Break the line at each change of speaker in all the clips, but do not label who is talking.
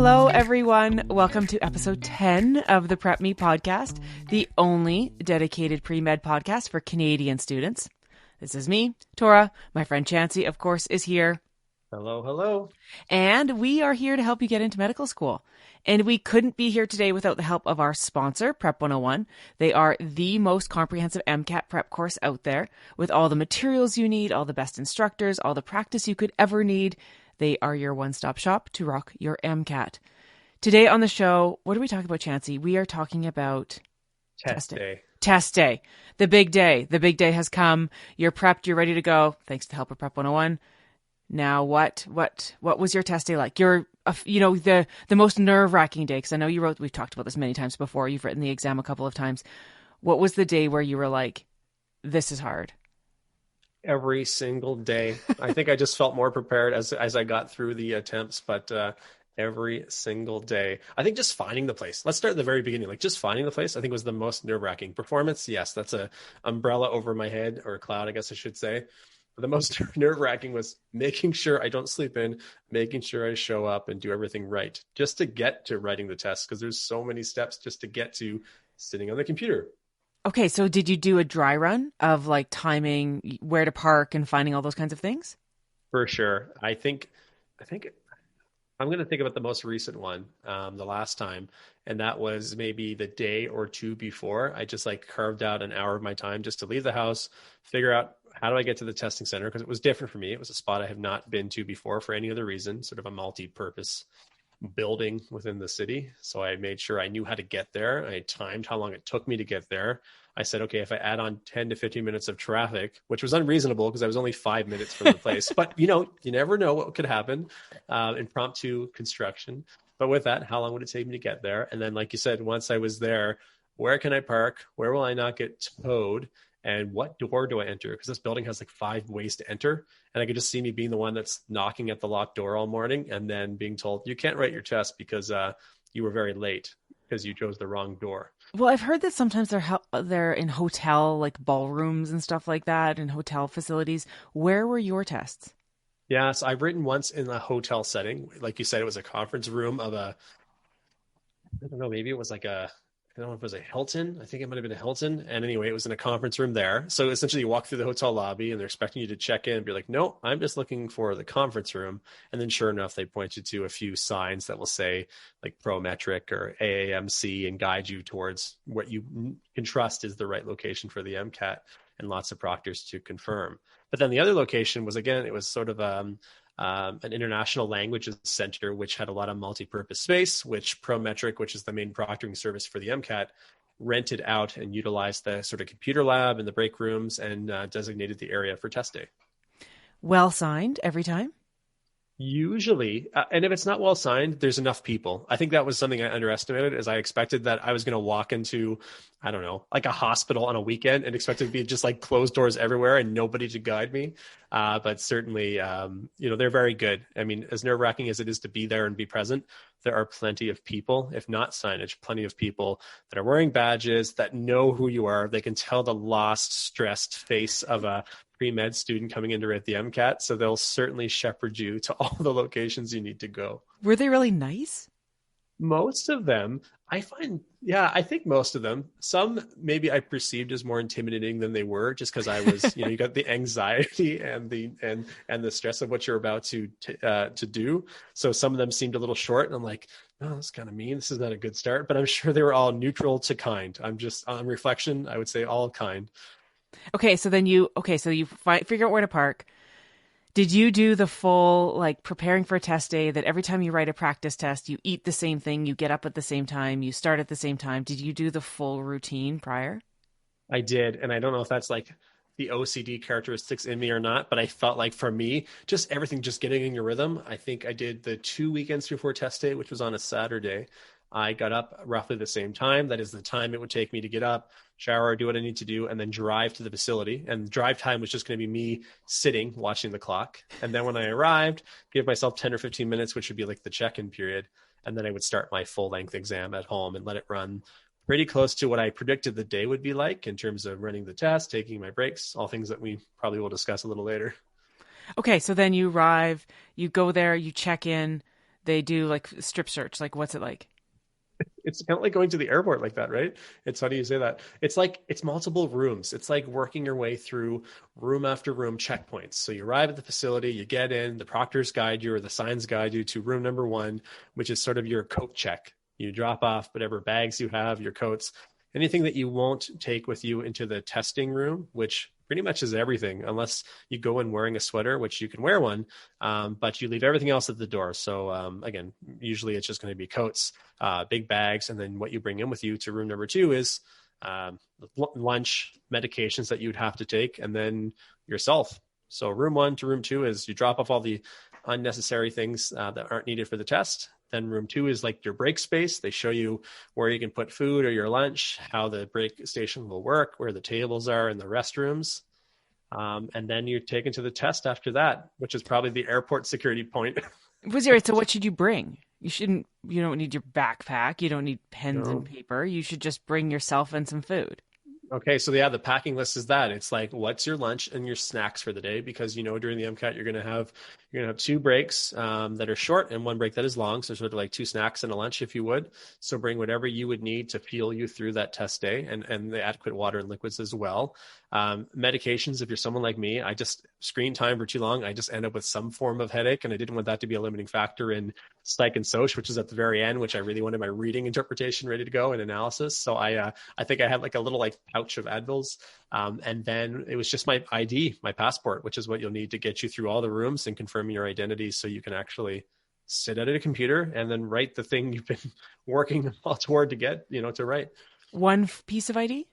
Hello, everyone. Welcome to episode 10 of the PrepMe podcast, the only dedicated pre-med podcast for Canadian students. This is me, Tora. My friend Chancey, of course, is here.
Hello, hello.
And we are here to help you get into medical school. And we couldn't be here today without the help of our sponsor, Prep 101. They are the most comprehensive MCAT prep course out there with all the materials you need, all the best instructors, all the practice you could ever need. They are your one-stop shop to rock your MCAT. Today on the show, what are we talking about, Chancey? We are talking about
Test day.
Test day. The big day. The big day has come. You're prepped. You're ready to go. Thanks to the help of Prep 101. Now, what was your test day like? The most nerve-wracking day, because I know we've talked about this many times before. You've written the exam a couple of times. What was the day where you were like, this is hard?
Every single day. I think I just felt more prepared as I got through the attempts, but every single day. I think just finding the place. Let's start at the very beginning. Like just finding the place, I think was the most nerve-wracking. Performance, yes, that's a umbrella over my head, or a cloud, I guess I should say. But the most nerve-wracking was making sure I don't sleep in, making sure I show up and do everything right, just to get to writing the test, because there's so many steps just to get to sitting on the computer.
Okay, so did you do a dry run of like timing, where to park and finding all those kinds of things?
For sure. I think I'm going to think about the most recent one, the last time, and that was maybe the day or two before. I just like carved out an hour of my time just to leave the house, figure out how do I get to the testing center, because it was different for me. It was a spot I have not been to before for any other reason, sort of a multi-purpose building within the city. So I made sure I knew how to get there. I timed how long it took me to get there. I said, okay, if I add on 10 to 15 minutes of traffic, which was unreasonable because I was only 5 minutes from the place, but you never know what could happen, impromptu construction. But with that, how long would it take me to get there? And then, like you said, once I was there, where can I park? Where will I not get towed? And what door do I enter? Because this building has like 5 ways to enter. And I could just see me being the one that's knocking at the locked door all morning and then being told, you can't write your test because you were very late because you chose the wrong door.
Well, I've heard that sometimes they're in hotel, like ballrooms and stuff like that, in hotel facilities. Where were your tests?
Yeah, so I've written once in a hotel setting. Like you said, it was a conference room of I don't know, maybe it was like I don't know if it was a Hilton. I think it might have been a Hilton. And anyway, it was in a conference room there. So essentially you walk through the hotel lobby and they're expecting you to check in and be like, no, I'm just looking for the conference room. And then sure enough, they point you to a few signs that will say like Prometric or AAMC and guide you towards what you can trust is the right location for the MCAT, and lots of proctors to confirm. But then the other location was, again, it was sort of an international languages center, which had a lot of multi-purpose space, which Prometric, which is the main proctoring service for the MCAT, rented out and utilized the sort of computer lab and the break rooms and designated the area for test day.
Well signed every time?
Usually, and if it's not well signed, there's enough people. I think that was something I underestimated, as I expected that I was going to walk into, I don't know, like a hospital on a weekend and expect it to be just like closed doors everywhere and nobody to guide me. But certainly, they're very good. I mean, as nerve-wracking as it is to be there and be present, there are plenty of people, if not signage, plenty of people that are wearing badges, that know who you are. They can tell the lost, stressed face of a pre-med student coming in to write the MCAT. So they'll certainly shepherd you to all the locations you need to go.
Were they really nice?
Most of them, I think most of them. Some maybe I perceived as more intimidating than they were, just because I was, you got the anxiety and the stress of what you're about to do. So some of them seemed a little short, and I'm like, oh, that's kind of mean. This is not a good start. But I'm sure they were all neutral to kind. I'm just, on reflection, I would say all kind.
Okay, so you figure out where to park. Did you do the full, like, preparing for a test day that every time you write a practice test, you eat the same thing, you get up at the same time, you start at the same time? Did you do the full routine prior?
I did. And I don't know if that's like the OCD characteristics in me or not, but I felt like for me, just everything, just getting in your rhythm. I think I did the 2 weekends before test day, which was on a Saturday. I got up roughly the same time. That is the time it would take me to get up, shower, do what I need to do, and then drive to the facility. And the drive time was just going to be me sitting, watching the clock. And then when I arrived, give myself 10 or 15 minutes, which would be like the check-in period. And then I would start my full-length exam at home and let it run pretty close to what I predicted the day would be like in terms of running the test, taking my breaks, all things that we probably will discuss a little later.
Okay, so then you arrive, you go there, you check in. They do like strip search. Like, what's it like?
It's kind of like going to the airport like that, right? It's funny you say that. It's like it's multiple rooms. It's like working your way through room after room checkpoints. So you arrive at the facility, you get in, the proctors guide you or the signs guide you to room number one, which is sort of your coat check. You drop off whatever bags you have, your coats, anything that you won't take with you into the testing room, which pretty much is everything, unless you go in wearing a sweater, which you can wear one, but you leave everything else at the door. So again, usually it's just going to be coats, big bags, and then what you bring in with you to room number two is lunch, medications that you'd have to take, and then yourself. So room one to room two is you drop off all the unnecessary things that aren't needed for the test. Then room two is like your break space. They show you where you can put food or your lunch, how the break station will work, where the tables are in the restrooms. And then you're taken to the test after that, which is probably the airport security point.
So what should you bring? You don't need your backpack. You don't need pens and
No.
paper. You should just bring yourself and some food.
Okay, so yeah, the packing list is that. It's like what's your lunch and your snacks for the day, because during the MCAT you're gonna have two breaks that are short and one break that is long. So sort of like two snacks and a lunch if you would. So bring whatever you would need to fuel you through that test day, and the adequate water and liquids as well. Medications, if you're someone like me, I just screen time for too long, I just end up with some form of headache, and I didn't want that to be a limiting factor in psych and soc, which is at the very end, which I really wanted my reading interpretation ready to go and analysis. So I think I had like a little like pouch of Advils. And then it was just my ID, my passport, which is what you'll need to get you through all the rooms and confirm your identity so you can actually sit at a computer and then write the thing you've been working toward to get, to write.
One piece of ID?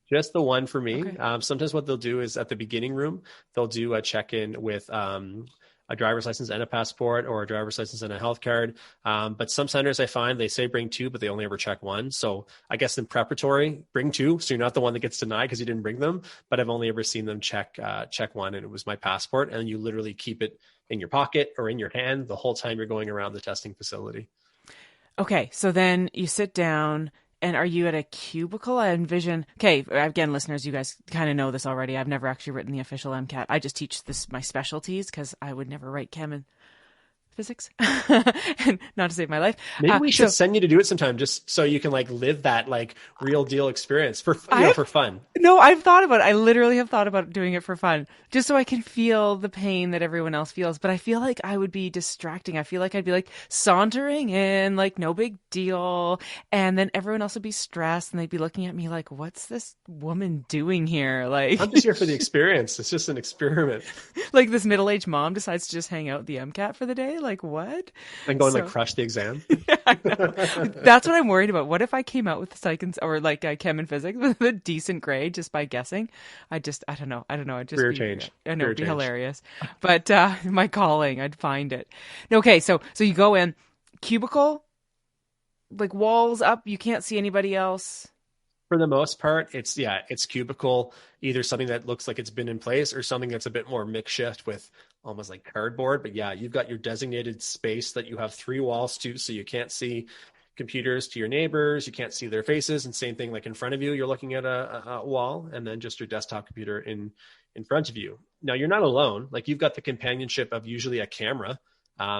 Just the one for me.
Okay.
Sometimes what they'll do is at the beginning room, they'll do a check-in with a driver's license and a passport, or a driver's license and a health card. But some centers I find they say bring two, but they only ever check one. So I guess in preparatory, bring two. So you're not the one that gets denied because you didn't bring them. But I've only ever seen them check one, and it was my passport. And you literally keep it in your pocket or in your hand the whole time you're going around the testing facility.
Okay, so then you sit down, and are you at a cubicle? I envision. Okay, again, listeners, you guys kind of know this already. I've never actually written the official MCAT. I just teach my specialties because I would never write chem and physics, and not to save my life.
Maybe we should send you to do it sometime, just so you can like live that like real deal experience for fun.
No, I've thought about it. I literally have thought about doing it for fun, just so I can feel the pain that everyone else feels. But I feel like I would be distracting. I feel like I'd be like sauntering in, like no big deal. And then everyone else would be stressed and they'd be looking at me like, what's this woman doing here? Like,
I'm just here for the experience. It's just an experiment.
Like this middle-aged mom decides to just hang out at the MCAT for the day. Like what?
And go and like crush the exam.
I know. That's what I'm worried about. What if I came out with psych or like chem and physics with a decent grade just by guessing? I don't know. I'd just
Career change.
I know, it'd be hilarious. But my calling, I'd find it. Okay, so you go in, cubicle, like walls up, you can't see anybody else.
For the most part, it's cubicle, either something that looks like it's been in place or something that's a bit more makeshift with almost like cardboard. But yeah, you've got your designated space that you have three walls to, so you can't see computers to your neighbors, you can't see their faces, and same thing like in front of you, you're looking at a wall, and then just your desktop computer in front of you. Now you're not alone. Like you've got the companionship of usually a camera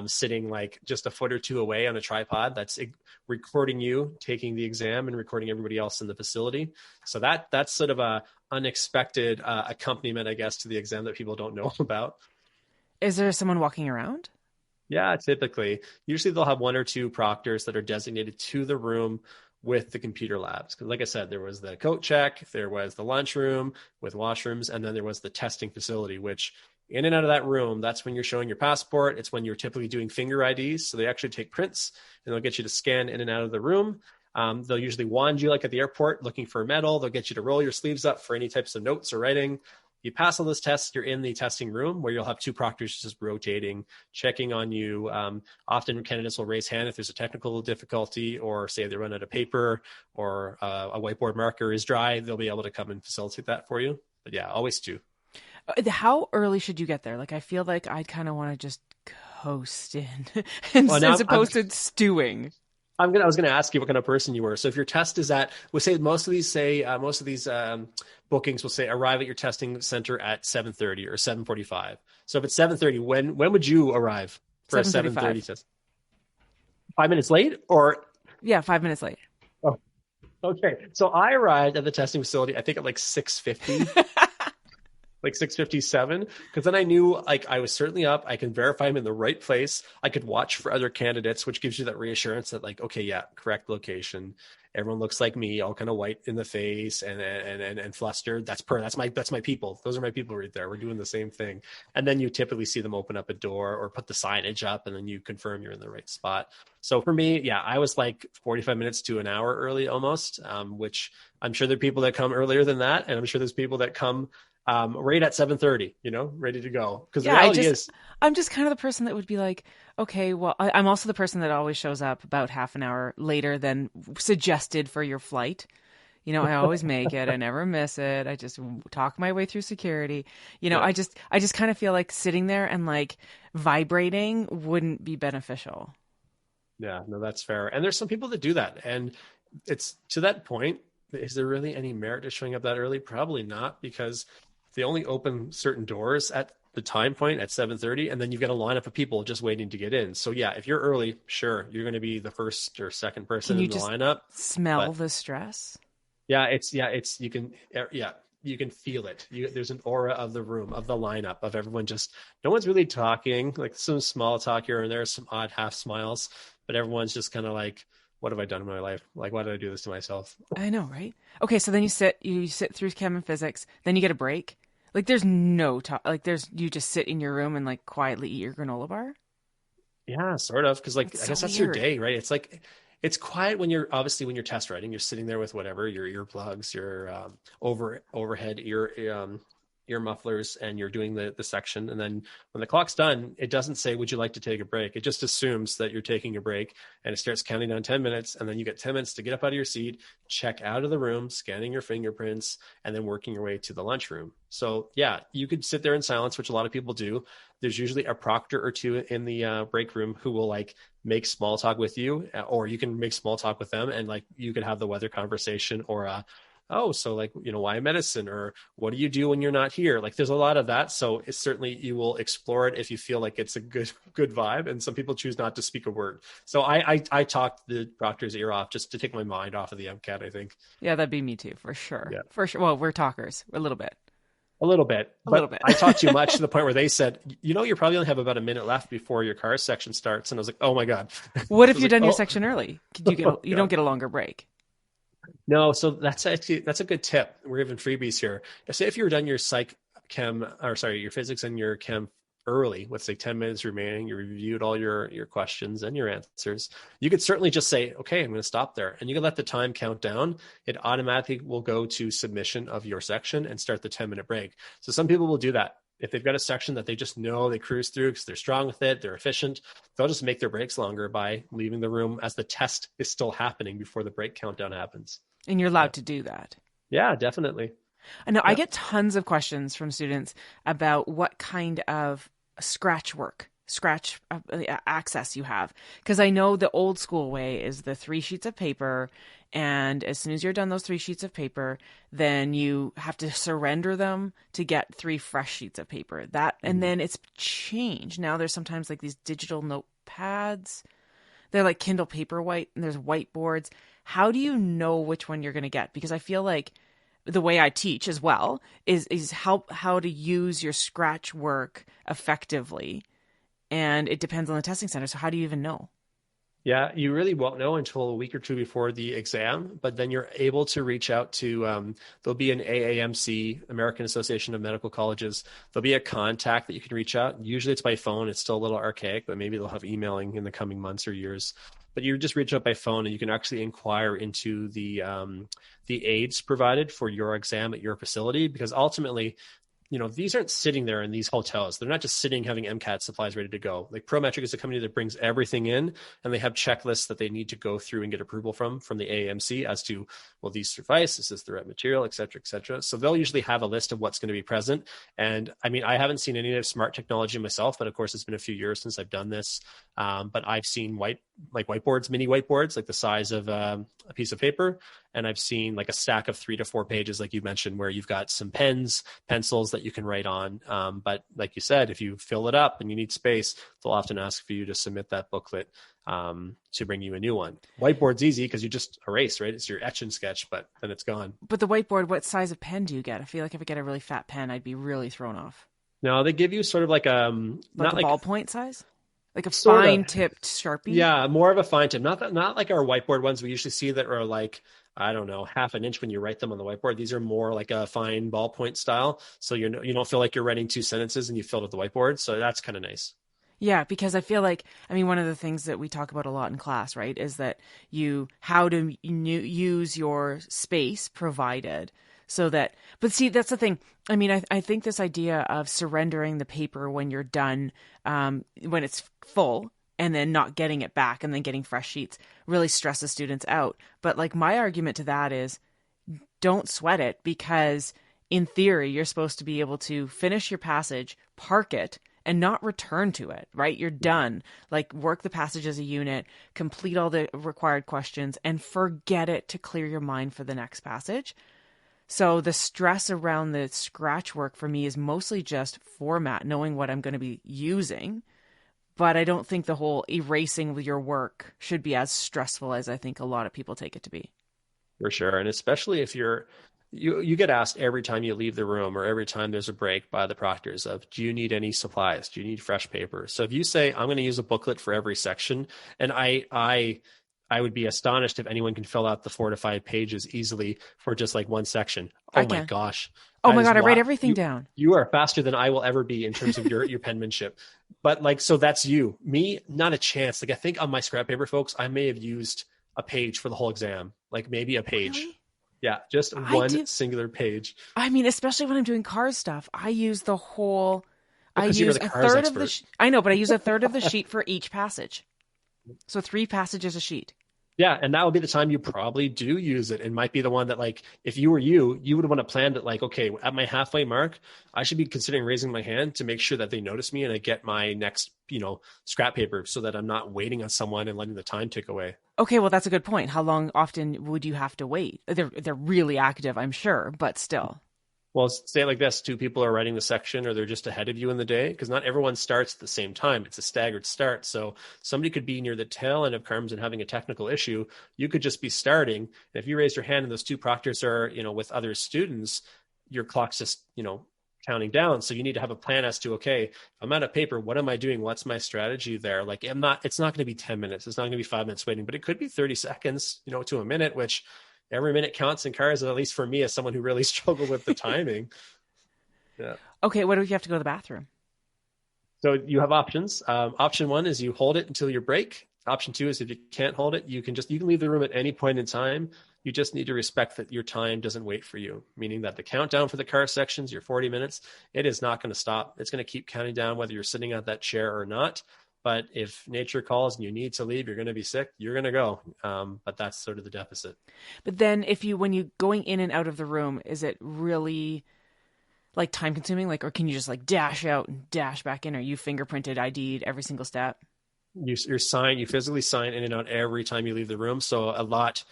sitting like just a foot or two away on a tripod that's recording you taking the exam and recording everybody else in the facility. So that's sort of a unexpected accompaniment, I guess, to the exam that people don't know about.
Is there someone walking around?
Yeah, typically. Usually they'll have one or two proctors that are designated to the room with the computer labs. Because like I said, there was the coat check, there was the lunchroom with washrooms, and then there was the testing facility, which in and out of that room, that's when you're showing your passport. It's when you're typically doing finger IDs. So they actually take prints and they'll get you to scan in and out of the room. They'll usually wand you like at the airport looking for a medal. They'll get you to roll your sleeves up for any types of notes or writing. You pass all those tests, you're in the testing room where you'll have two proctors just rotating, checking on you. Often candidates will raise hand if there's a technical difficulty, or say they run out of paper or a whiteboard marker is dry, they'll be able to come and facilitate that for you. But yeah, always two.
How early should you get there? Like, I feel like I'd kind of want to just coast in as opposed to stewing.
I was going to ask you what kind of person you were. So if your test is we'll say most of these bookings will say arrive at your testing center at 7:30 or 7:45. So if it's 7:30, when would you arrive for a 7:30 test? 5 minutes late or
Yeah, 5 minutes late.
oh, okay. So I arrived at the testing facility, I think at like 6:50, like 6:57, because then I knew like I was certainly up. I can verify I'm in the right place. I could watch for other candidates, which gives you that reassurance that like, okay, yeah, correct location. Everyone looks like me, all kind of white in the face and flustered. That's my people. Those are my people right there. We're doing the same thing. And then you typically see them open up a door or put the signage up, and then you confirm you're in the right spot. So for me, yeah, I was like 45 minutes to an hour early almost, which I'm sure there are people that come earlier than that, and I'm sure there's people that come right at 7:30, ready to go. Because the
Yeah,
reality is,
I'm just kind of the person that would be like, okay, well, I'm also the person that always shows up about half an hour later than suggested for your flight. I always make it. I never miss it. I just talk my way through security.
yeah,
I just kind of feel like sitting there and like vibrating wouldn't be beneficial.
yeah, no, that's fair. And there's some people that do that. And it's to that point, is there really any merit to showing up that early? Probably not, because they only open certain doors at the time point at 7:30, and then you've got a lineup of people just waiting to get in. So yeah, if you're early, sure, you're going to be the first or second
Can
person
you
in the
just
lineup.
smell
But
the stress?
yeah, it's you can feel it. There's an aura of the room, of the lineup, of everyone just, no one's really talking, like some small talk here and there, some odd half smiles, but everyone's just kind of like, what have I done in my life? Like, why did I do this to myself?
I know, right? Okay, so then you sit through chem and physics, then you get a break. Like there's no talk, like you just sit in your room and like quietly eat your granola bar.
Yeah, sort of. Because like
That's
I
so
guess that's your
weird.
day, right? It's like it's quiet when you're obviously when you're test writing, you're sitting there with whatever, your earplugs, your overhead ear mufflers, and you're doing the section. And then when the clock's done, it doesn't say, would you like to take a break? It just assumes that you're taking a break, and it starts counting down 10 minutes, and then you get 10 minutes to get up out of your seat, check out of the room, scanning your fingerprints, and then working your way to the lunchroom. So yeah, you could sit there in silence, which a lot of people do. There's usually a proctor or two in the break room who will like make small talk with you, or you can make small talk with them, and like you could have the weather conversation, or oh, so like, why medicine, or what do you do when you're not here? Like there's a lot of that. So it's certainly, you will explore it if you feel like it's a good vibe. And some people choose not to speak a word. So I talked the proctor's ear off just to take my mind off of the MCAT, I think.
Yeah, that'd be me too, for sure.
Yeah.
For sure. Well, we're talkers a little bit.
A little bit,
A little
but
bit.
I talked too much to the point where they said, you probably only have about a minute left before your car section starts. And I was like, oh my God.
What
I
if
was
you're
like,
done your
oh,
section early?
oh
You don't
God.
get a longer break.
No, so that's a good tip. We're giving freebies here. Say if you're done your your physics and your chem early, with say 10 minutes remaining, you reviewed all your questions and your answers, you could certainly just say, okay, I'm going to stop there. And you can let the time count down. It automatically will go to submission of your section and start the 10-minute break. So some people will do that. If they've got a section that they just know they cruise through because they're strong with it, they're efficient, they'll just make their breaks longer by leaving the room as the test is still happening before the break countdown happens.
And you're
Yeah.
allowed to do that.
Yeah, definitely.
I know I
Yeah.
get tons of questions from students about what kind of scratch access you have. Because I know the old school way is the 3 sheets of paper. And as soon as you're done those 3 sheets of paper, then you have to surrender them to get 3 fresh sheets of paper. And
Mhm.
then it's changed. Now there's sometimes like these digital notepads. They're like Kindle Paperwhite, and there's whiteboards. How do you know which one you're going to get? Because I feel like the way I teach as well is how to use your scratch work effectively, and it depends on the testing center. So how do you even know?
Yeah, you really won't know until a week or two before the exam, but then you're able to reach out to, there'll be an AAMC, American Association of Medical Colleges. There'll be a contact that you can reach out. Usually it's by phone. It's still a little archaic, but maybe they'll have emailing in the coming months or years. But you just reach out by phone, and you can actually inquire into the aids provided for your exam at your facility, because ultimately, these aren't sitting there in these hotels. They're not just sitting having MCAT supplies ready to go. Like Prometric is a company that brings everything in, and they have checklists that they need to go through and get approval from the AAMC as to, well, these suffice, is this the right material, et cetera, et cetera. So they'll usually have a list of what's going to be present. And I mean, I haven't seen any of smart technology myself, but of course it's been a few years since I've done this. But I've seen whiteboards, mini whiteboards, like the size of a piece of paper. and I've seen like a stack of 3 to 4 pages, like you mentioned, where you've got some pens, pencils that you can write on. But like you said, if you fill it up and you need space, they'll often ask for you to submit that booklet to bring you a new one. Whiteboard's easy because you just erase, right? It's your etch and sketch, but then it's gone.
But the whiteboard, what size of pen do you get? I feel like if I get a really fat pen, I'd be really thrown off.
No, they give you sort of like
Like
not
a
like
ballpoint size? Like a
sort of,
fine tipped Sharpie?
yeah, more of a fine tip. Not like our whiteboard ones we usually see that are like, I don't know, half an inch when you write them on the whiteboard. These are more like a fine ballpoint style, so you don't feel like you're writing 2 sentences and you filled up the whiteboard. So that's kind of nice.
Yeah, because I feel like, I mean, one of the things that we talk about a lot in class, right, is that how to use your space provided so that, but see, that's the thing. I mean, I think this idea of surrendering the paper when you're done, when it's full, and then not getting it back and then getting fresh sheets really stresses students out. But like my argument to that is don't sweat it, because in theory, you're supposed to be able to finish your passage, park it, and not return to it, right? You're done. Like work the passage as a unit, complete all the required questions, and forget it to clear your mind for the next passage. So the stress around the scratch work for me is mostly just format, knowing what I'm going to be using. But I don't think the whole erasing your work should be as stressful as I think a lot of people take it to be.
For sure. And especially if you get asked every time you leave the room or every time there's a break by the proctors of, do you need any supplies? Do you need fresh paper? So if you say, I'm going to use a booklet for every section, and I would be astonished if anyone can fill out the 4 to 5 pages easily for just like one section.
I
Oh my
can.
gosh.
Oh my God, I write everything down.
You are faster than I will ever be in terms of your penmanship. But like, so that's you. Me, not a chance. Like I think on my scrap paper, folks, I may have used a page for the whole exam, like maybe a page.
Really?
Yeah, just one singular page.
I mean, especially when I'm doing car stuff, I use the whole. I
Because you're
use
the
a
cars
third
expert.
of the. I know, but I use a third of the sheet for each passage. So 3 passages a sheet.
Yeah, and that would be the time you probably do use it. And might be the one that, like, if you were you would want to plan it like, okay, at my halfway mark, I should be considering raising my hand to make sure that they notice me and I get my next, scrap paper so that I'm not waiting on someone and letting the time tick away.
Okay, well, that's a good point. How long often would you have to wait? They're really active, I'm sure, but still.
Well, say it like this: 2 people are writing the section, or they're just ahead of you in the day, because not everyone starts at the same time. It's a staggered start. So somebody could be near the tail end of terms and having a technical issue. You could just be starting. And if you raise your hand and those 2 proctors are, with other students, your clock's just, counting down. So you need to have a plan as to, okay, I'm out of paper. What am I doing? What's my strategy there? Like, it's not going to be 10 minutes. It's not going to be 5 minutes waiting, but it could be 30 seconds, to a minute, which every minute counts in cars, at least for me as someone who really struggled with the timing. Yeah.
Okay, what if you have to go to the bathroom?
So you have options. Option 1 is you hold it until your break. Option 2 is if you can't hold it, you can leave the room at any point in time. You just need to respect that your time doesn't wait for you, meaning that the countdown for the car sections, your 40 minutes, it is not going to stop. It's going to keep counting down whether you're sitting at that chair or not. But if nature calls and you need to leave, you're going to be sick, you're going to go. But that's sort of the deficit.
But then when you going in and out of the room, is it really like time consuming? Like, or can you just like dash out and dash back in? Or you fingerprinted, ID'd every single step?
You physically sign in and out every time you leave the room. So a lot,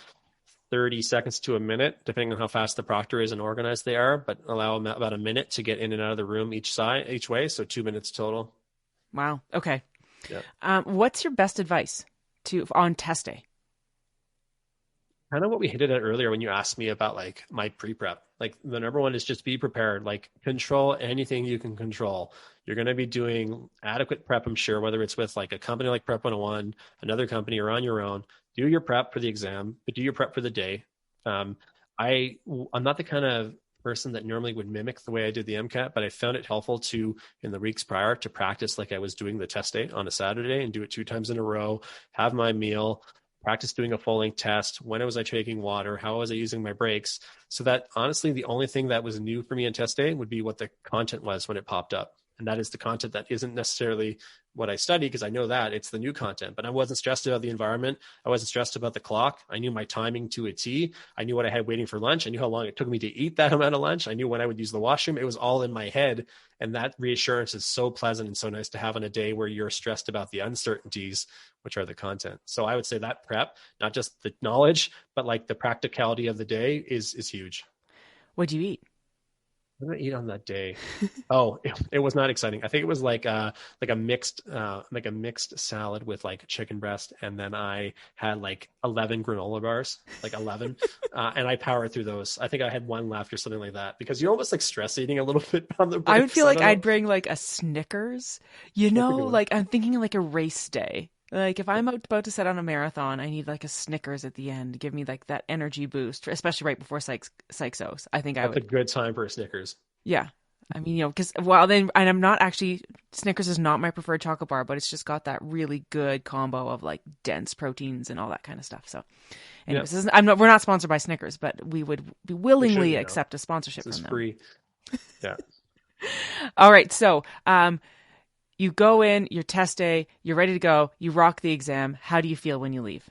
30 seconds to a minute, depending on how fast the proctor is and organized they are, but allow them about a minute to get in and out of the room each way. So 2 minutes total.
Wow. Okay.
Yeah.
What's your best advice on test day?
Kind of what we hinted at earlier when you asked me about like my pre-prep. Like the number one is just be prepared, like control anything you can control. You're going to be doing adequate prep, I'm sure, whether it's with like a company like Prep 101, another company, or on your own. Do your prep for the exam, but do your prep for the day. I'm not the kind of person that normally would mimic the way I did the MCAT, but I found it helpful to, in the weeks prior, to practice like I was doing the test day on a Saturday and do it 2 times in a row, have my meal, practice doing a full length test. When was I taking water? How was I using my breaks? So that honestly, the only thing that was new for me on test day would be what the content was when it popped up. And that is the content that isn't necessarily what I study, because I know that it's the new content. But I wasn't stressed about the environment. I wasn't stressed about the clock. I knew my timing to a T. I knew what I had waiting for lunch. I knew how long it took me to eat that amount of lunch. I knew when I would use the washroom. It was all in my head. And that reassurance is so pleasant and so nice to have on a day where you're stressed about the uncertainties, which are the content. So I would say that prep, not just the knowledge, but like the practicality of the day is huge.
What'd you eat?
What did I eat on that day? Oh, it was not exciting. I think it was like a mixed salad with like chicken breast, and then I had like 11 granola bars, like 11, and I powered through those. I think I had one left or something like that, because you're almost like stress eating a little bit on the
I would
breaks.
feel
I
like
don't
I'd
know.
bring like a Snickers,
That's a good one.
like I'm thinking like a race day. Like if I'm about to set on a marathon, I need like a Snickers at the end to give me like that energy boost, especially right before Sykes-O's. I think I
That's a
would,
good time for a Snickers.
yeah. I mean, because well, then, and I'm not actually Snickers is not my preferred chocolate bar, but it's just got that really good combo of like dense proteins and all that kind of stuff. So,
Yeah,
anyways, we're not sponsored by Snickers, but we would be
we should,
willingly
you know.
accept a sponsorship
This is
from them.
free. Yeah.
All right, so you go in, your test day, you're ready to go, you rock the exam. How do you feel when you leave?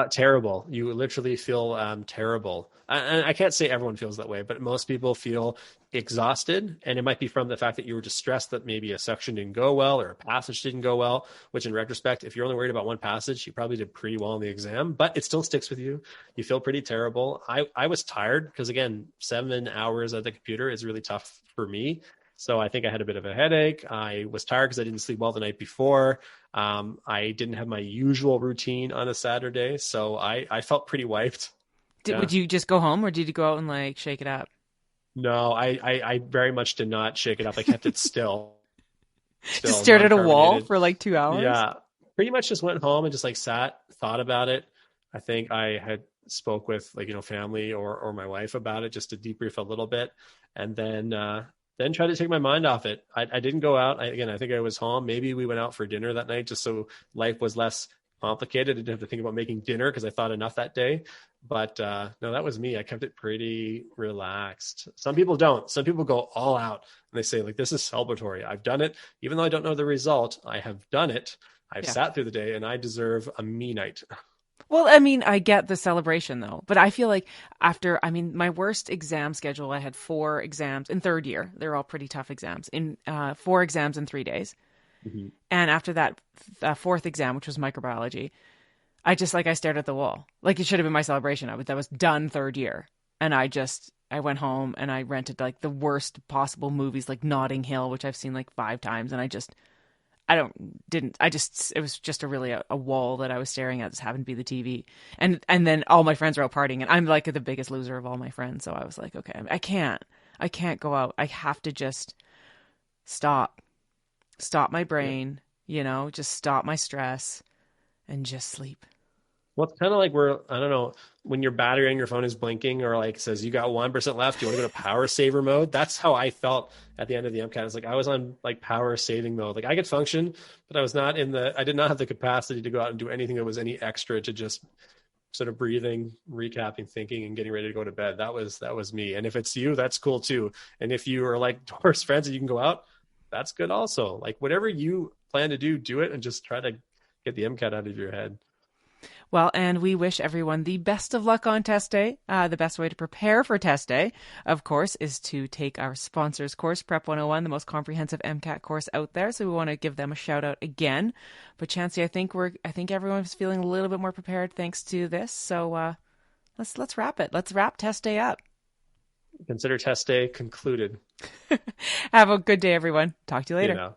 Terrible. You literally feel terrible. I can't say everyone feels that way, but most people feel exhausted. And it might be from the fact that you were just stressed that maybe a section didn't go well or a passage didn't go well, which in retrospect, if you're only worried about one passage, you probably did pretty well in the exam, but it still sticks with you. You feel pretty terrible. I was tired because, again, 7 hours at the computer is really tough for me. So I think I had a bit of a headache. I was tired because I didn't sleep well the night before. I didn't have my usual routine on a Saturday, so I felt pretty wiped. Yeah.
Would you just go home or did you go out and like shake it up?
No, I very much did not shake it up. I kept it
Just
still
stared at a wall
non-carbonated.
for like 2 hours?
Yeah, pretty much just went home and just like sat, thought about it. I think I had spoke with like, family or my wife about it just to debrief a little bit, and then try to take my mind off it. I didn't go out. I think I was home. Maybe we went out for dinner that night just so life was less complicated. I didn't have to think about making dinner because I thought enough that day. But no, that was me. I kept it pretty relaxed. Some people don't. Some people go all out and they say, like, this is celebratory. I've done it. Even though I don't know the result, I have done it. I've
Yeah.
sat through the day and I deserve a me night.
Well, I mean, I get the celebration though, but I feel like my worst exam schedule, I had 4 exams in third year. They're all pretty tough exams in 4 exams in 3 days.
Mm-hmm.
And after that fourth exam, which was microbiology, I stared at the wall. Like it should have been my celebration. That was done third year. And I went home and I rented like the worst possible movies, like Notting Hill, which I've seen like 5 times. And it was just a wall that I was staring at. This happened to be the TV. And then all my friends are out partying and I'm like the biggest loser of all my friends. So I was like, okay, I can't go out. I have to just stop my
Yeah.
brain, just stop my stress and just sleep.
Well, it's kind of like I don't know, when your battery on your phone is blinking or like says you got 1% left, you want to go to power saver mode. That's how I felt at the end of the MCAT. It's like I was on like power saving mode. Like I could function, but I did not have the capacity to go out and do anything that was any extra to just sort of breathing, recapping, thinking, and getting ready to go to bed. That was me. And if it's you, that's cool too. And if you are like Doris friends and you can go out, that's good also. Like whatever you plan to do it and just try to get the MCAT out of your head.
Well, and we wish everyone the best of luck on test day. The best way to prepare for test day, of course, is to take our sponsors course, Prep 101, the most comprehensive MCAT course out there. So we want to give them a shout out again. But Chancey, I think everyone's feeling a little bit more prepared thanks to this. So let's wrap it. Let's wrap test day up.
Consider test day concluded.
Have a good day, everyone. Talk to you
You
later.
know.